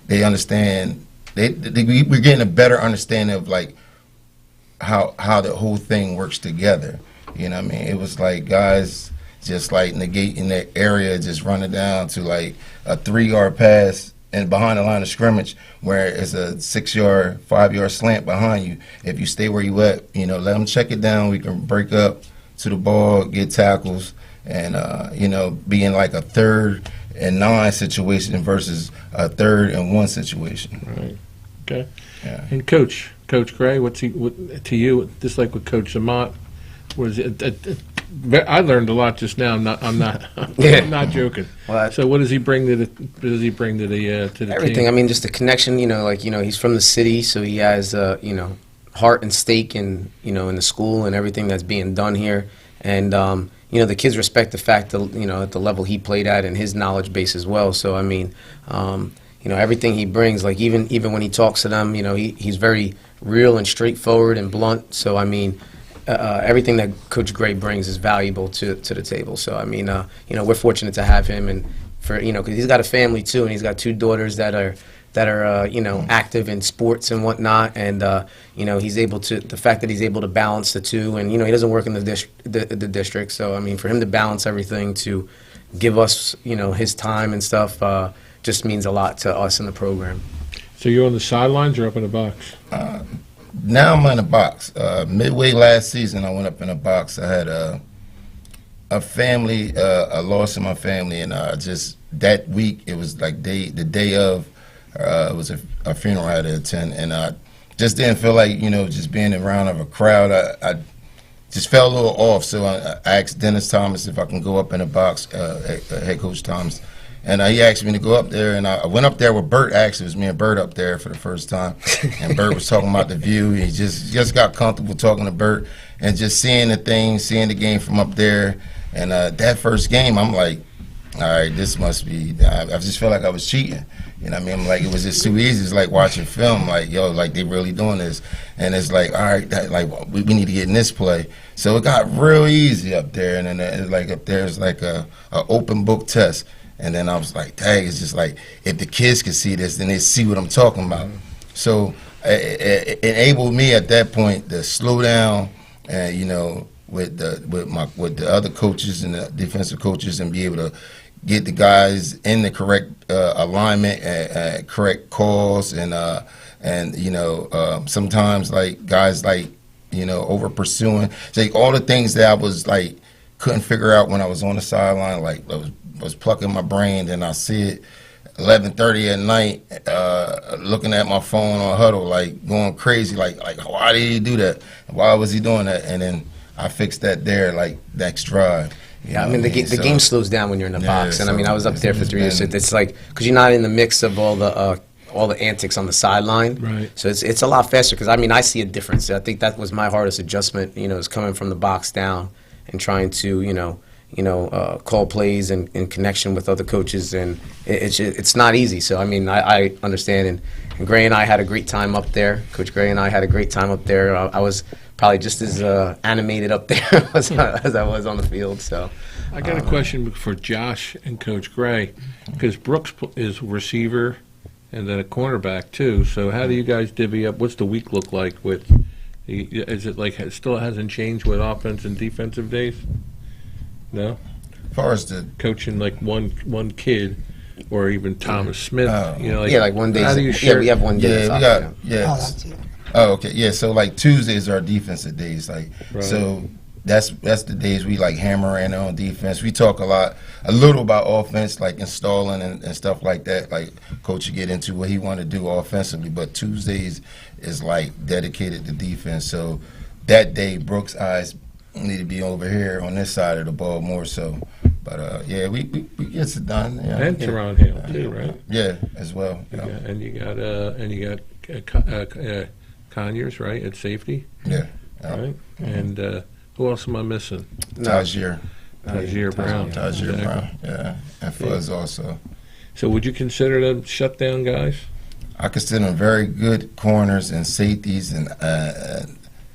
they understand. We're getting a better understanding of how the whole thing works together. You know what I mean? It was guys just negating their area, just running down to a 3-yard pass and behind the line of scrimmage, where it's a 6-yard, 5-yard slant behind you. If you stay where you at, let them check it down. We can break up to the ball, get tackles, and be in a 3rd and 9 situation versus a 3rd and 1 situation. Right. Okay. Yeah. And Coach Gray, to you, just like with Coach Zamont, was it? I learned a lot just now. I'm not joking. Well, so what does he bring to the to the everything. team? I mean, just the connection. He's from the city, so he has heart and stake in in the school and everything that's being done here. And the kids respect the fact that at the level he played at and his knowledge base as well. So I mean, everything he brings, even when he talks to them, he's very real and straightforward and blunt. So I mean. Everything that Coach Gray brings is valuable to the table. So I mean, we're fortunate to have him, and for because he's got a family too, and he's got 2 daughters that are active in sports and whatnot, and he's able to, the fact that he's able to balance the 2, and he doesn't work in the district. So I mean, for him to balance everything, to give us his time and stuff, just means a lot to us in the program. So you're on the sidelines or up in the box? Now I'm in a box. Midway last season, I went up in a box. I had a family, a loss in my family, and just that week, it was the day of, it was a funeral I had to attend, and I just didn't feel like, just being around of a crowd. I just felt a little off, so I asked Dennis Thomas if I can go up in a box, head coach Thomas. And he asked me to go up there, and I went up there with Bert. Actually, it was me and Bert up there for the first time. And Bert was talking about the view. He just got comfortable talking to Bert and just seeing the thing, seeing the game from up there. And that first game, I'm like, all right, this must be. I just felt like I was cheating. You know what I mean? It was just too easy. It's like watching film. They really doing this. And it's like, all right, we need to get in this play. So it got real easy up there. And then up there is a open book test. And then I was like, dang, it's just if the kids can see this, then they see what I'm talking about. So it enabled me at that point to slow down, and with the other coaches and the defensive coaches, and be able to get the guys in the correct alignment, correct calls, and sometimes guys over pursuing, all the things that I was couldn't figure out when I was on the sideline, I was plucking my brain, and I see it 11:30 at night, looking at my phone on huddle, going crazy, why did he do that? Why was he doing that? And then I fixed that there, next drive. Yeah, I mean, the game slows down when you're in the box, and I mean, I was up there for 3 years. So it's because you're not in the mix of all the antics on the sideline. Right. So it's a lot faster, because I mean, I see a difference. I think that was my hardest adjustment, is coming from the box down and trying to, call plays and connection with other coaches, and it's not easy. So I mean, I understand, and Gray and I had a great time up there. Coach Gray and I had a great time up there. I was probably just as animated up there as I was on the field. So I got a question for Josh and Coach Gray, because Brooks is receiver and then a cornerback too. So how do you guys divvy up? What's the week look like with? Is it like it still hasn't changed with offense and defensive days? No. As far as the coaching, like one kid, or even Thomas Smith, like one day. How do you share? We have one day. Oh, okay. Yeah, so like Tuesdays are defensive days. Like so that's the days we like hammer in on defense. We talk a little about offense, like installing and stuff like that. Like coach will get into what he want to do offensively, but Tuesdays is like dedicated to defense. So that day Brooks' eyes need to be over here on this side of the ball more so. But we get it done. Yeah. And Teron Hill too, right? Yeah, as well. And you got Conyers, right, at safety. Yeah. Right. And who else am I missing? Tajir Brown. Tajir Brown. Yeah, and Fuzz also. So would you consider them shutdown guys? I consider them very good corners and safeties and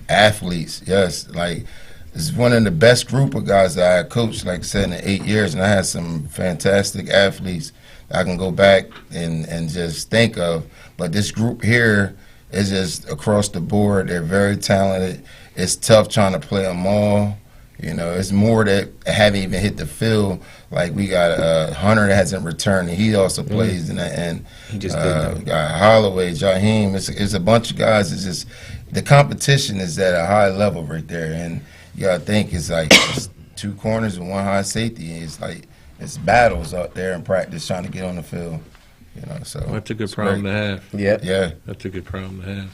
athletes. Yes, like. It's one of the best group of guys that I coached, like I said, in 8 years, and I had some fantastic athletes I can go back and just think of. But this group here is just across the board. They're very talented. It's tough trying to play them all. It's more that haven't even hit the field. Like we got Hunter that hasn't returned, and he also plays in that. And he just did. Got Holloway, Jaheim. It's a bunch of guys. It's just the competition is at a high level right there, and you gotta think it's like it's two corners and one high safety. It's like it's battles out there in practice trying to get on the field. So that's a good problem to have. Yeah, that's a good problem to have.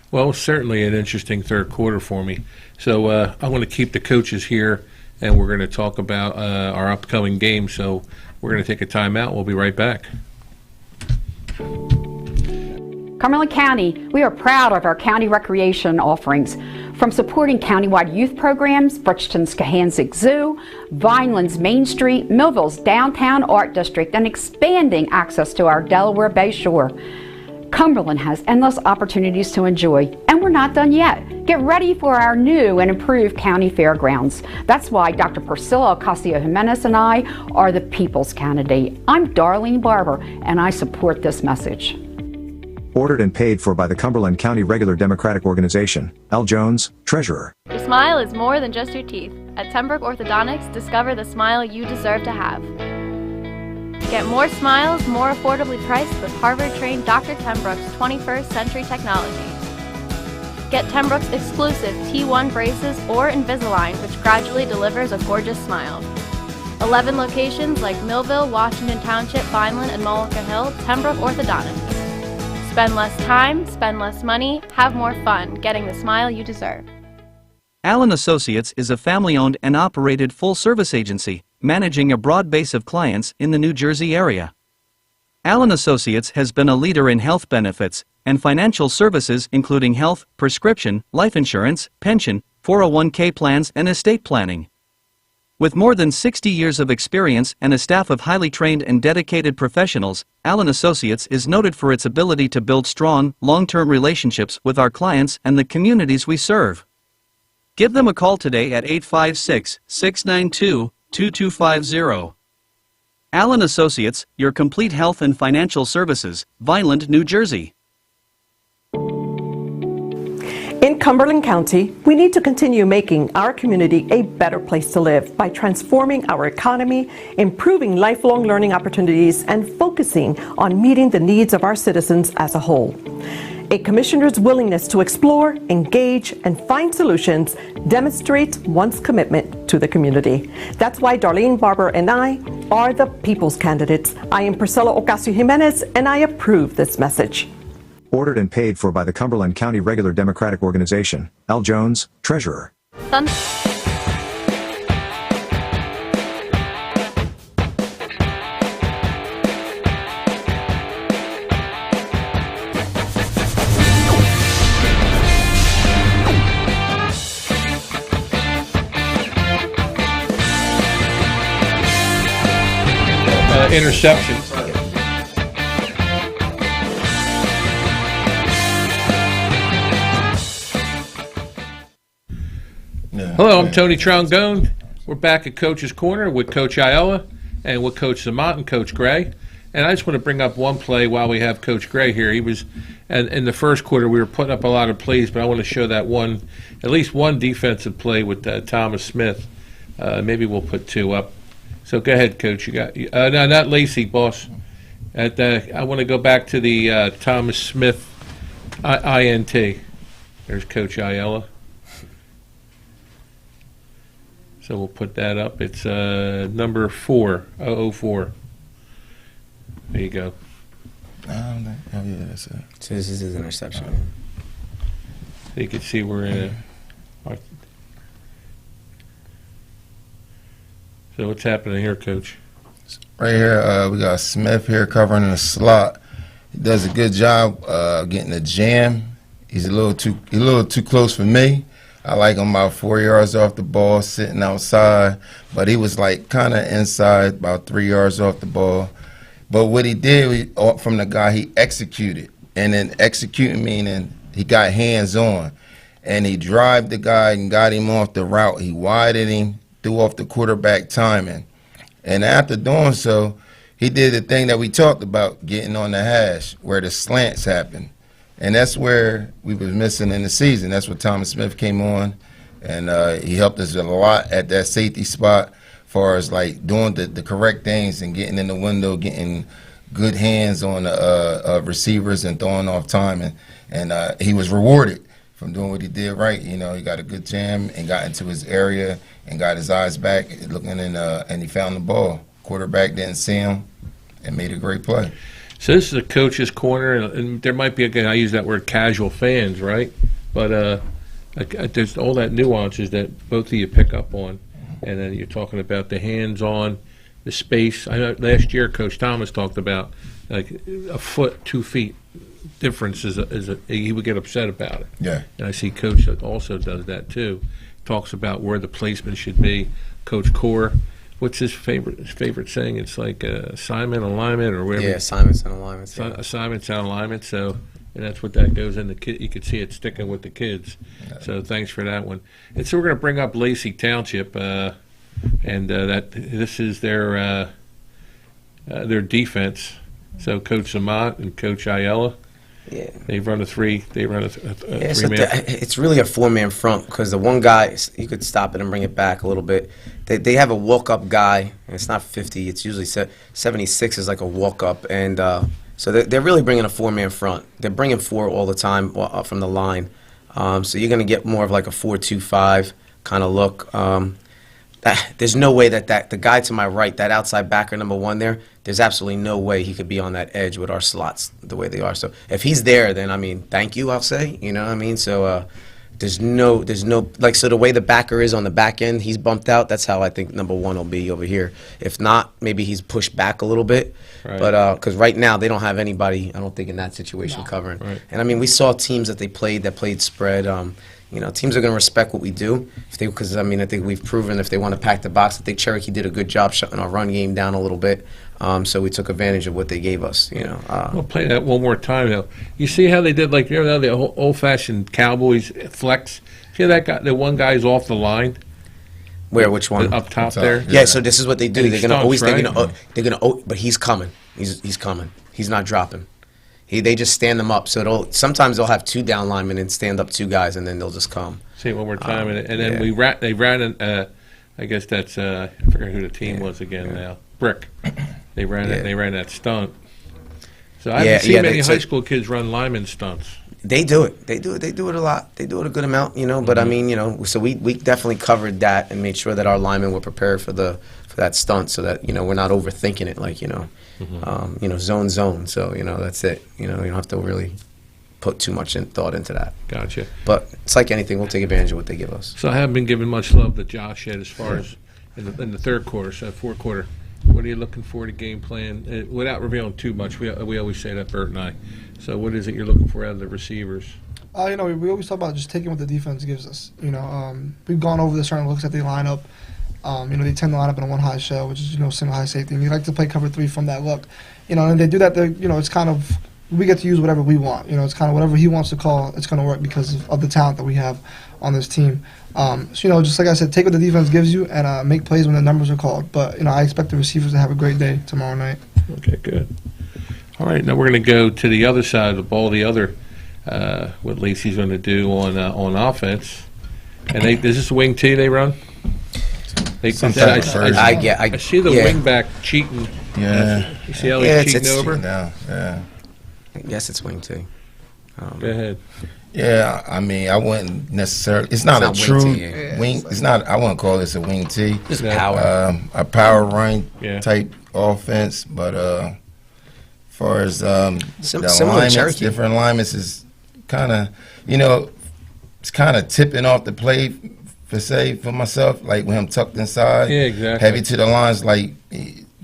Well, certainly an interesting third quarter for me. So I want to keep the coaches here, and we're going to talk about our upcoming game. So we're going to take a timeout. We'll be right back. Cumberland County, we are proud of our county recreation offerings. From supporting countywide youth programs, Bridgeton's Kahanzig Zoo, Vineland's Main Street, Millville's Downtown Art District, and expanding access to our Delaware Bay Shore. Cumberland has endless opportunities to enjoy, and we're not done yet. Get ready for our new and improved county fairgrounds. That's why Dr. Priscilla Ocasio-Jimenez and I are the people's candidate. I'm Darlene Barber, and I support this message. Ordered and paid for by the Cumberland County Regular Democratic Organization. L. Jones, Treasurer. Your smile is more than just your teeth. At Tenbrook Orthodontics, discover the smile you deserve to have. Get more smiles, more affordably priced with Harvard-trained Dr. Tenbrook's 21st century technology. Get Tenbrook's exclusive T1 braces or Invisalign, which gradually delivers a gorgeous smile. 11 locations like Millville, Washington Township, Vineland, and Mullica Hill, Tenbrook Orthodontics. Spend less time, spend less money, have more fun getting the smile you deserve. Allen Associates is a family-owned and operated full-service agency, managing a broad base of clients in the New Jersey area. Allen Associates has been a leader in health benefits and financial services including health, prescription, life insurance, pension, 401k plans, and estate planning. With more than 60 years of experience and a staff of highly trained and dedicated professionals, Allen Associates is noted for its ability to build strong, long-term relationships with our clients and the communities we serve. Give them a call today at 856-692-2250. Allen Associates, your complete health and financial services, Vineland, New Jersey. In Cumberland County, we need to continue making our community a better place to live by transforming our economy, improving lifelong learning opportunities, and focusing on meeting the needs of our citizens as a whole. A commissioner's willingness to explore, engage, and find solutions demonstrates one's commitment to the community. That's why Darlene Barber and I are the people's candidates. I am Priscilla Ocasio-Jimenez, and I approve this message. Ordered and paid for by the Cumberland County Regular Democratic Organization. L. Jones, Treasurer. Interception. Hello, I'm Tony Trongone. We're back at Coach's Corner with Coach Ayala and with Coach Zamont and Coach Gray. And I just want to bring up one play while we have Coach Gray here. He was, and in the first quarter, we were putting up a lot of plays, but I want to show that one, at least one defensive play with Thomas Smith. Maybe we'll put two up. So go ahead, Coach. You got no, not Lacey, boss. I want to go back to the Thomas Smith INT. There's Coach Ayala. So we'll put that up. It's number 4, 004. There you go. Oh, yeah, that's it. So this is his interception. So you can see we're in a... So what's happening here, Coach? Right here, we got Smith here covering in the slot. He does a good job getting the jam. He's a little too close for me. I like him about 4 yards off the ball, sitting outside, but he was like kind of inside, about 3 yards off the ball. But what he did from the guy, he executed, and then executing meaning he got hands on, and he drove the guy and got him off the route. He widened him, threw off the quarterback timing, and after doing so, he did the thing that we talked about, getting on the hash where the slants happen. And that's where we was missing in the season. That's where Thomas Smith came on, and he helped us a lot at that safety spot as far as like doing the correct things and getting in the window, getting good hands on the receivers and throwing off timing. And he was rewarded from doing what he did right. You know, he got a good jam and got into his area and got his eyes back looking in, and he found the ball. Quarterback didn't see him and made a great play. So this is a coach's corner, and there might be, again, I use that word casual fans, right? But there's all that nuances that both of you pick up on. And then you're talking about the hands-on, the space. I know last year Coach Thomas talked about like a foot, 2 feet difference he would get upset about it. Yeah. And I see Coach also does that too. Talks about where the placement should be. Coach Core. What's his favorite saying? It's like assignment, alignment, or whatever. Yeah, assignments and alignments. Assignments and alignment. So, and that's what that goes in the kid. You can see it sticking with the kids. Yeah. So thanks for that one. And so we're going to bring up Lacey Township, and that this is their defense. So Coach Zamont and Coach Ayala. Yeah, they run a three. They run a yeah, three-man. It's really a 4-man front because the one guy, you could stop it and bring it back a little bit. They have a walk-up guy, and it's not 50. It's usually 76 is like a walk-up, and so they're really bringing a 4-man front. They're bringing 4 all the time from the line. So you're going to get more of like a 4-2-5 kind of look. There's no way that the guy to my right, that outside backer number 1 there, there's absolutely no way he could be on that edge with our slots the way they are. So if he's there, then I mean, thank you, I'll say. You know what I mean? So there's no like, so the way the backer is on the back end, he's bumped out. That's how I think number 1 will be over here. If not, maybe he's pushed back a little bit. Right. But because right now they don't have anybody, I don't think, in that situation covering. Right. And I mean, we saw teams that played spread. You know, teams are going to respect what we do because I mean, I think we've proven if they want to pack the box. I think Cherokee did a good job shutting our run game down a little bit. So we took advantage of what they gave us. You know, we'll play that one more time though. You see how they did, like, you know, the old-fashioned Cowboys flex. See that guy? The one guy's off the line. Where? Which one? Up top there. Yeah. So this is what they do. And they're going to always. Right? They're going to. But he's coming. He's coming. He's not dropping. They just stand them up. So sometimes they'll have 2 down linemen and stand up 2 guys, and then they'll just come. See it one more time, and then yeah. they ran. I guess that's I forget who the team was again now. Brick. They ran it. They ran that stunt. So I haven't seen many high school kids run lineman stunts. They do it. They do it a lot. They do it a good amount, you know. But I mean, you know, so we definitely covered that and made sure that our linemen were prepared for that stunt, so that, you know, we're not overthinking it, like, you know. You know, zone. So, you know, that's it. You know, you don't have to really put too much thought into that. Gotcha. But it's like anything. We'll take advantage of what they give us. So I haven't been giving much love to Josh yet as far as in the third quarter, so fourth quarter. What are you looking for to game plan? Without revealing too much, we always say that, Bert and I. So what is it you're looking for out of the receivers? You know, we always talk about just taking what the defense gives us. You know, we've gone over the certain looks at the lineup. You know, they tend to line up in a 1 high shell, which is, you know, single high safety. And you like to play cover 3 from that look. You know, and they do that, you know, it's kind of we get to use whatever we want. It's kind of whatever he wants to call, it's going to work because of the talent that we have on this team. So, just like I said, take what the defense gives you and make plays when the numbers are called. But, I expect the receivers to have a great day tomorrow night. Okay, good. All right, now we're going to go to the other side of the ball, what Lacey's going to do on offense. And is this a wing T they run? I see the wing back cheating. Yeah. You see how he's cheating over? Now. Yeah. I guess it's wing T. Go ahead. Yeah, I mean, I wouldn't necessarily. It's not a true wing. It's not. I wouldn't call this a wing T. Just power. A power run type offense, but as far as the alignments, different alignments is kind of, it's kind of tipping off the play for myself, like when I'm tucked inside. Yeah, exactly. Heavy to the lines, like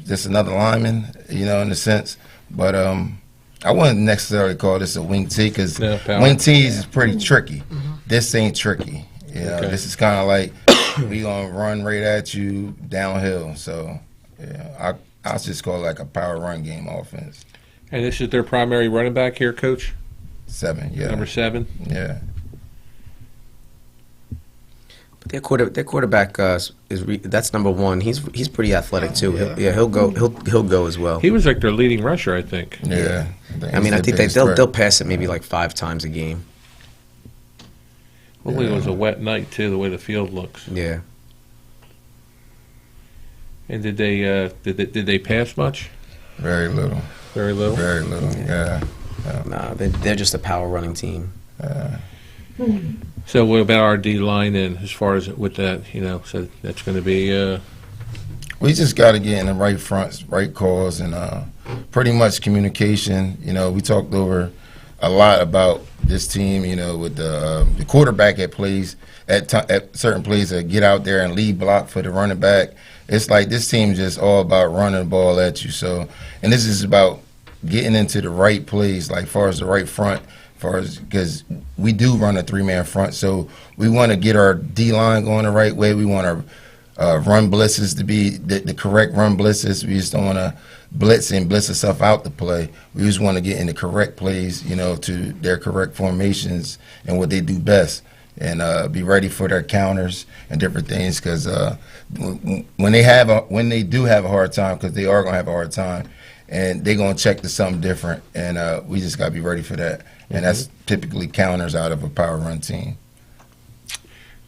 just another lineman, in a sense. But I wouldn't necessarily call this a wing T because wing T's is pretty tricky. This ain't tricky. This is kind of like we gonna run right at you downhill. So I'll just call it like a power run game offense. And this is their primary running back here, Coach? 7, yeah. Number 7? Yeah. But their quarterback that's number 1. He's pretty athletic too. He'll go as well. He was like their leading rusher, I think. Yeah. I think they'll pass it maybe like 5 times a game. Hopefully it was a wet night too, the way the field looks. Yeah. And did they pass much? Very little. Very little. Very little. Yeah. Nah, they're just a power running team. So what about our D line then, as far as with that? So that's going to be. We just got to get in the right fronts, right calls, and pretty much communication. We talked over a lot about this team. With the quarterback at certain plays that get out there and lead block for the running back. It's like this team just all about running the ball at you. So, and this is about getting into the right plays, like far as the right front, because we do run a 3-man front. So we want to get our D line going the right way. We want our run blitzes to be the correct run blitzes. We just don't want to blitz ourselves out the play. We just want to get in the correct plays, to their correct formations and what they do best. And be ready for their counters and different things, because when they do have a hard time, because they are going to have a hard time, and they're going to check to something different, and we just got to be ready for that. And that's typically counters out of a power run team.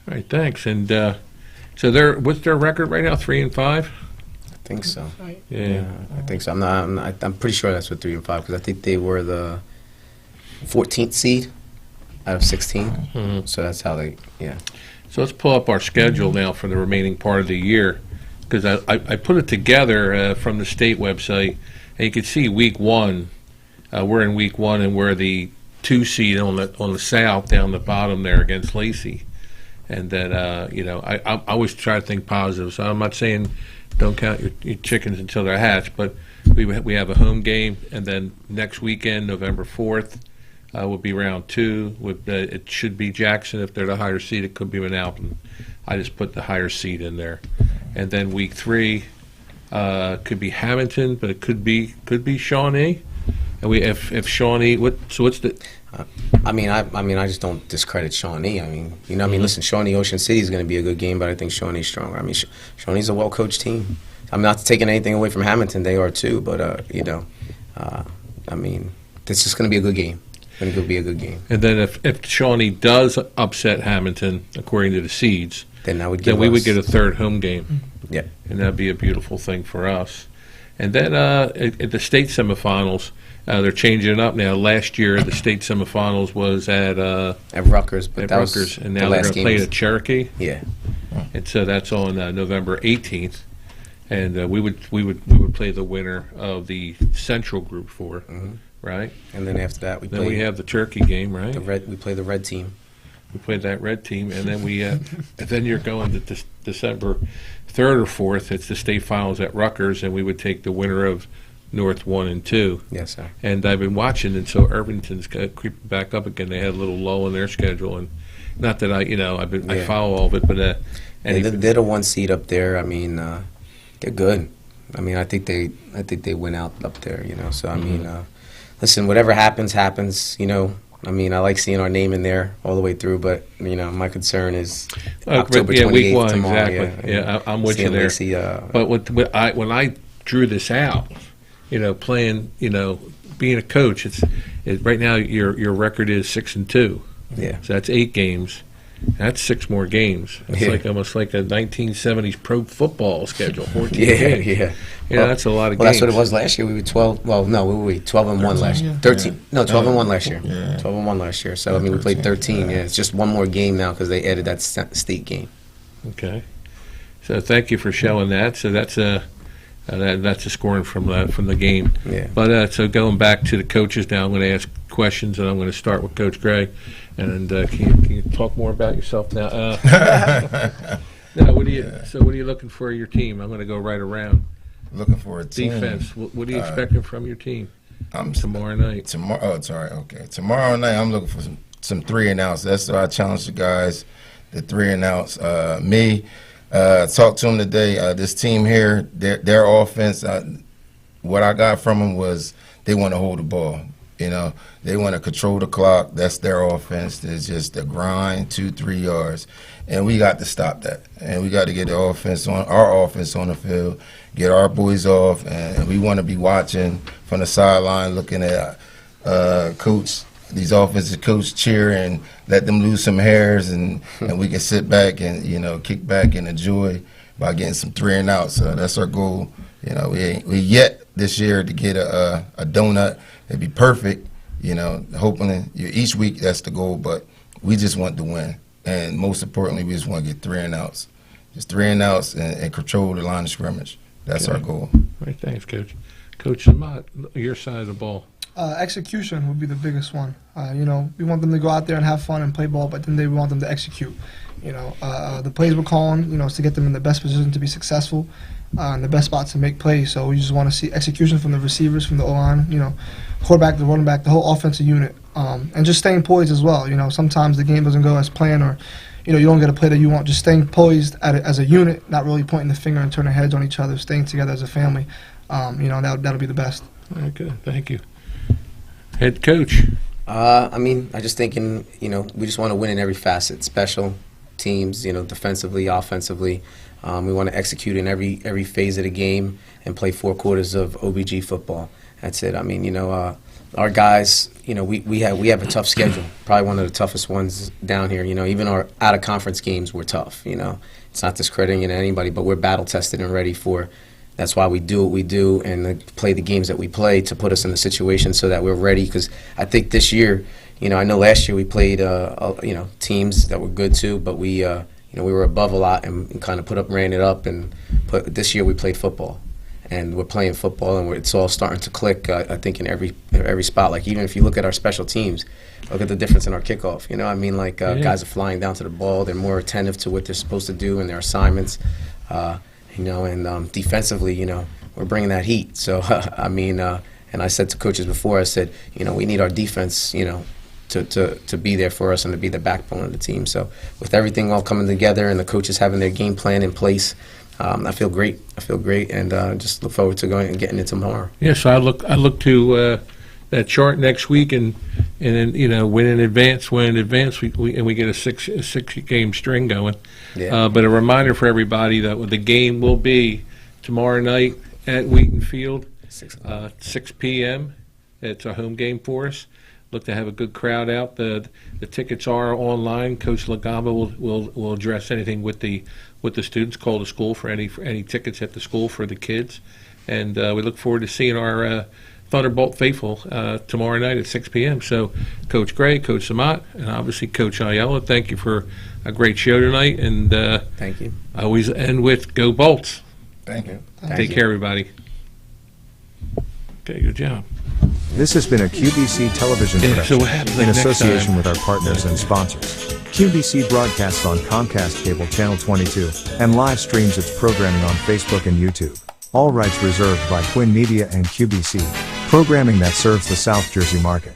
All right, thanks. And so what's their record right now? 3-5. I think so. Yeah, I think so. I'm pretty sure that's what 3-5, because I think they were the 14th seed out of 16. So that's how they. So let's pull up our schedule now for the remaining part of the year, because I put it together from the state website, and you can see week 1. We're in week 1, and we're the 2 seed on the south down the bottom there against Lacey. And then I always try to think positive. So I'm not saying don't count your chickens until they're hatched, but we have a home game, and then next weekend, November 4th. Will be round 2. It should be Jackson. If they're the higher seed, it could be Manalapan. I just put the higher seed in there. And then week 3 could be Hamilton, but it could be Shawnee. And if Shawnee, what's the? I just don't discredit Shawnee. Listen, Shawnee Ocean City is going to be a good game, but I think Shawnee's stronger. Shawnee's a well-coached team. I'm not taking anything away from Hamilton. They are too, but it's just going to be a good game. It's going to be a good game. And then if Shawnee does upset Hamilton, according to the seeds, then we would get a 3rd home game. Yeah, and that'd be a beautiful thing for us. And then at the state semifinals, they're changing it up now. Last year, the state semifinals was at Rutgers, but and now they're going to play at Cherokee. Yeah, and so that's on November 18th, and we would play the winner of the Central Group 4. Right, and then after that we have the Cherokee game, right? We play the red team. We played that red team, and then and then you're going to December 3rd or 4th. It's the state finals at Rutgers, and we would take the winner of North 1 and 2. Yes, sir. And I've been watching, and so Irvington's creeping back up again. They had a little lull in their schedule, and not that I follow all of it, but they're the 1 seed up there. They're good. I think they win out up there. So listen, whatever happens, happens. You know, I mean, I like seeing our name in there all the way through, but you know, my concern is October 28th week 1, tomorrow. exactly. Yeah, I'm with you there. Lacey, but when I drew this out, you know, playing, you know, being a coach, it's right now your record is 6-2. Yeah. So that's 8 games. That's 6 more games. It's like almost like a 1970s pro football schedule. 14 games. Yeah. You know, that's a lot of well, games. that's what it was last year. We were 12. Well, no, we were 12-1 last year. 13. Yeah. No, 12-1 last year. Yeah. 12-1 last year. So I mean, we played 13. Yeah, it's just one more game now because they added that state game. Okay. So thank you for showing that. So that's a scoring from the game. Yeah. But so going back to the coaches now, I'm going to ask questions, and I'm going to start with Coach Gray. And can you talk more about yourself now? Now, what are you looking for your team? I'm going to go right around. Looking for a team. Defense. What are you expecting from your team? I'm tomorrow night. Tomorrow night, I'm looking for some 3-and-outs. That's why I challenge the guys. The 3-and-outs. Talked to them today. This team here, their offense. What I got from them was they want to hold the ball. You know, they want to control the clock. That's their offense. It's just the grind, 2-3 yards, and we got to stop that. And we got to get our offense on the field, get our boys off, and we want to be watching from the sideline, looking at these offensive coach cheer and let them lose some hairs, and we can sit back and kick back and enjoy by getting some 3-and-outs. So that's our goal. You know, we yet this year to get a donut. It'd be perfect, hoping each week that's the goal, but we just want to win. And most importantly, we just want to get 3-and-outs. Just 3-and-outs and control the line of scrimmage. That's our goal. All right, thanks, Coach. Coach Amat, your side of the ball. Execution would be the biggest one. We want them to go out there and have fun and play ball, but then we want them to execute. The plays we're calling, is to get them in the best position to be successful, in the best spots to make plays. So we just want to see execution from the receivers, from the O-line, quarterback, the running back, the whole offensive unit, and just staying poised as well. Sometimes the game doesn't go as planned, or you don't get a play that you want. Just staying poised as a unit, not really pointing the finger and turning heads on each other, staying together as a family. That'll be the best. All right, good. Thank you. Head coach. I just thinking, we just want to win in every facet, special teams, defensively, offensively. We want to execute in every phase of the game and play 4 quarters of OBG football. That's it. Our guys, we have a tough schedule, probably one of the toughest ones down here. Even our out-of-conference games were tough. It's not discrediting anybody, but we're battle-tested and ready for. That's why we do what we do and play the games that we play to put us in the situation so that we're ready. Because I think this year, I know last year we played, teams that were good too, but we were above a lot and kind of ran it up. This year we played football, and we're playing football, and it's all starting to click. I think in every spot. Like even if you look at our special teams, look at the difference in our kickoff. Guys are flying down to the ball. They're more attentive to what they're supposed to do in their assignments. And defensively, we're bringing that heat. So, and I said to coaches before, I said, we need our defense, to be there for us and to be the backbone of the team. So with everything all coming together and the coaches having their game plan in place, I feel great. And just look forward to going and getting it tomorrow. Yeah, so I look to that chart next week, and then win in advance. We get a six game string going. Yeah. But a reminder for everybody that the game will be tomorrow night at Wheaton Field, 6 p.m. It's a home game for us. Look to have a good crowd out. The tickets are online. Coach Lagamba will address anything with the students. Call the school for any tickets at the school for the kids, and we look forward to seeing our Thunderbolt faithful tomorrow night at 6 p.m. So, Coach Gray, Coach Samat, and obviously Coach Ayala, thank you for a great show tonight. And thank you. I always end with Go Bolts. Thank you. Take care, everybody. Okay, good job. This has been a QBC television production in association with our partners and sponsors. QBC broadcasts on Comcast Cable Channel 22 and live streams its programming on Facebook and YouTube. All rights reserved by Quinn Media and QBC, programming that serves the South Jersey market.